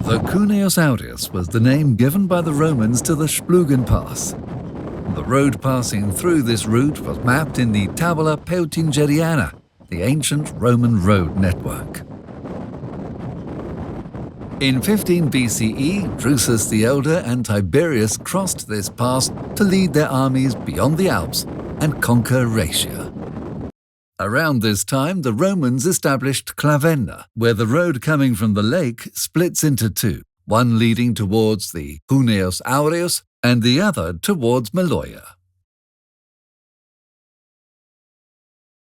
The Cuneus Aureus was the name given by the Romans to the Splugen Pass. The road passing through this route was mapped in the Tabula Peutingeriana, the ancient Roman road network. In 15 BCE, Drusus the Elder and Tiberius crossed this pass to lead their armies beyond the Alps and conquer Rhaetia. Around this time, the Romans established Chiavenna, where the road coming from the lake splits into two, one leading towards the Cuneus Aureus and the other towards Maloia.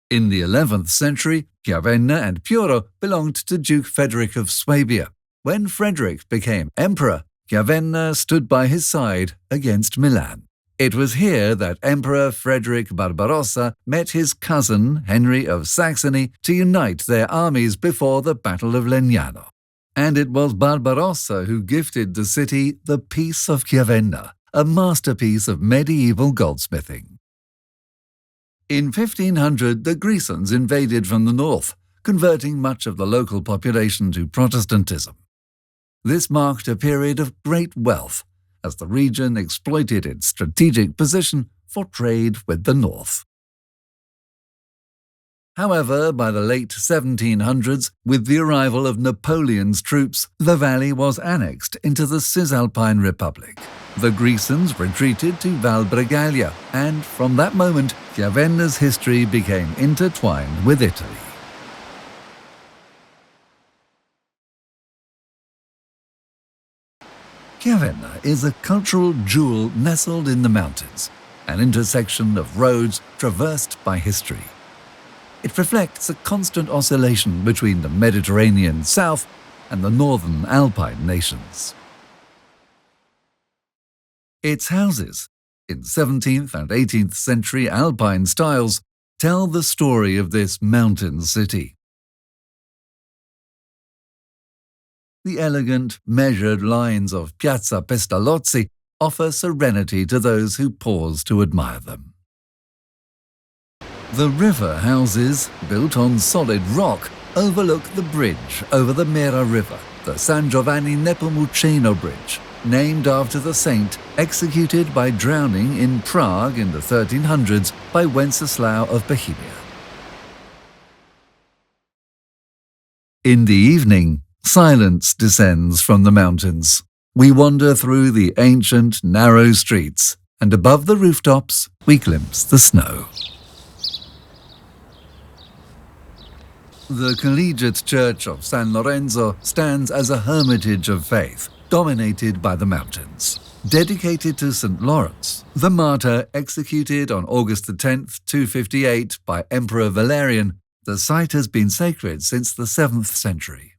In the 11th century, Chiavenna and Piuro belonged to Duke Frederick of Swabia. When Frederick became emperor, Chiavenna stood by his side against Milan. It was here that Emperor Frederick Barbarossa met his cousin Henry of Saxony to unite their armies before the Battle of Legnano. And it was Barbarossa who gifted the city the Peace of Chiavenna, a masterpiece of medieval goldsmithing. In 1500, the Grisons invaded from the north, converting much of the local population to Protestantism. This marked a period of great wealth, as the region exploited its strategic position for trade with the north. However, by the late 1700s, with the arrival of Napoleon's troops, the valley was annexed into the Cisalpine Republic. The Grisons retreated to Valbregaglia, and from that moment, Chiavenna's history became intertwined with Italy. Chiavenna is a cultural jewel nestled in the mountains, an intersection of roads traversed by history. It reflects a constant oscillation between the Mediterranean south and the northern Alpine nations. Its houses, in 17th and 18th century Alpine styles, tell the story of this mountain city. The elegant, measured lines of Piazza Pestalozzi offer serenity to those who pause to admire them. The river houses, built on solid rock, overlook the bridge over the Mera River, the San Giovanni Nepomuceno Bridge, named after the saint executed by drowning in Prague in the 1300s by Wenceslao of Bohemia. In the evening, silence descends from the mountains. We wander through the ancient, narrow streets, and above the rooftops, we glimpse the snow. The Collegiate Church of San Lorenzo stands as a hermitage of faith, dominated by the mountains. Dedicated to St. Lawrence, the martyr executed on August 10, 258 by Emperor Valerian, the site has been sacred since the 7th century.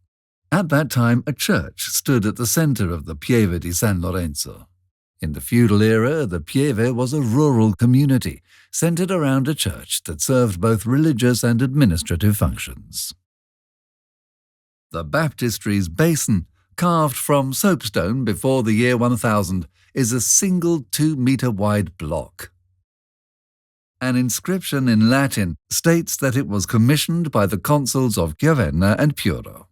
At that time, a church stood at the center of the Pieve di San Lorenzo. In the feudal era, the Pieve was a rural community, centered around a church that served both religious and administrative functions. The baptistry's basin, carved from soapstone before the year 1000, is a single 2-meter-wide block. An inscription in Latin states that it was commissioned by the consuls of Chiavenna and Piuro.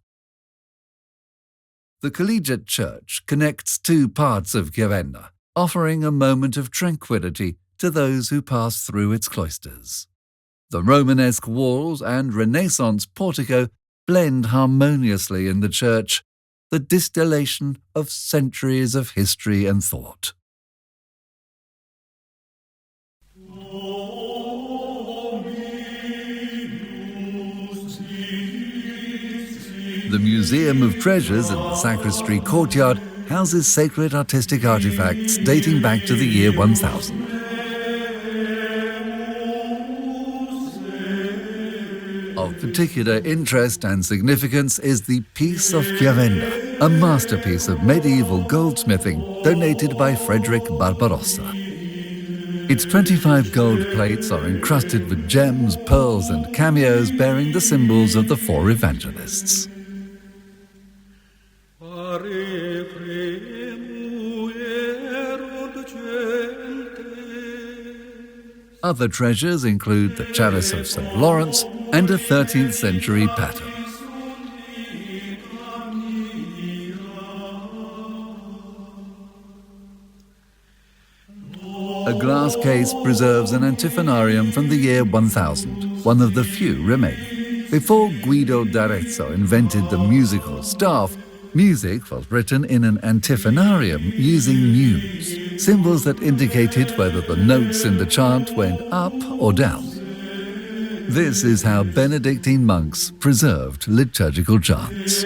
The Collegiate Church connects two parts of Chiavenna, offering a moment of tranquility to those who pass through its cloisters. The Romanesque walls and Renaissance portico blend harmoniously in the church, the distillation of centuries of history and thought. The Museum of Treasures in the sacristy courtyard houses sacred artistic artifacts dating back to the year 1000. Of particular interest and significance is the Peace of Chiavenna, a masterpiece of medieval goldsmithing donated by Frederick Barbarossa. Its 25 gold plates are encrusted with gems, pearls, and cameos bearing the symbols of the four evangelists. Other treasures include the chalice of St. Lawrence and a 13th century pattern. glass case preserves an antiphonarium from the year 1000, one of the few remaining. Before Guido d'Arezzo invented the musical staff, music was written in an antiphonarium using neumes, symbols that indicated whether the notes in the chant went up or down. This is how Benedictine monks preserved liturgical chants.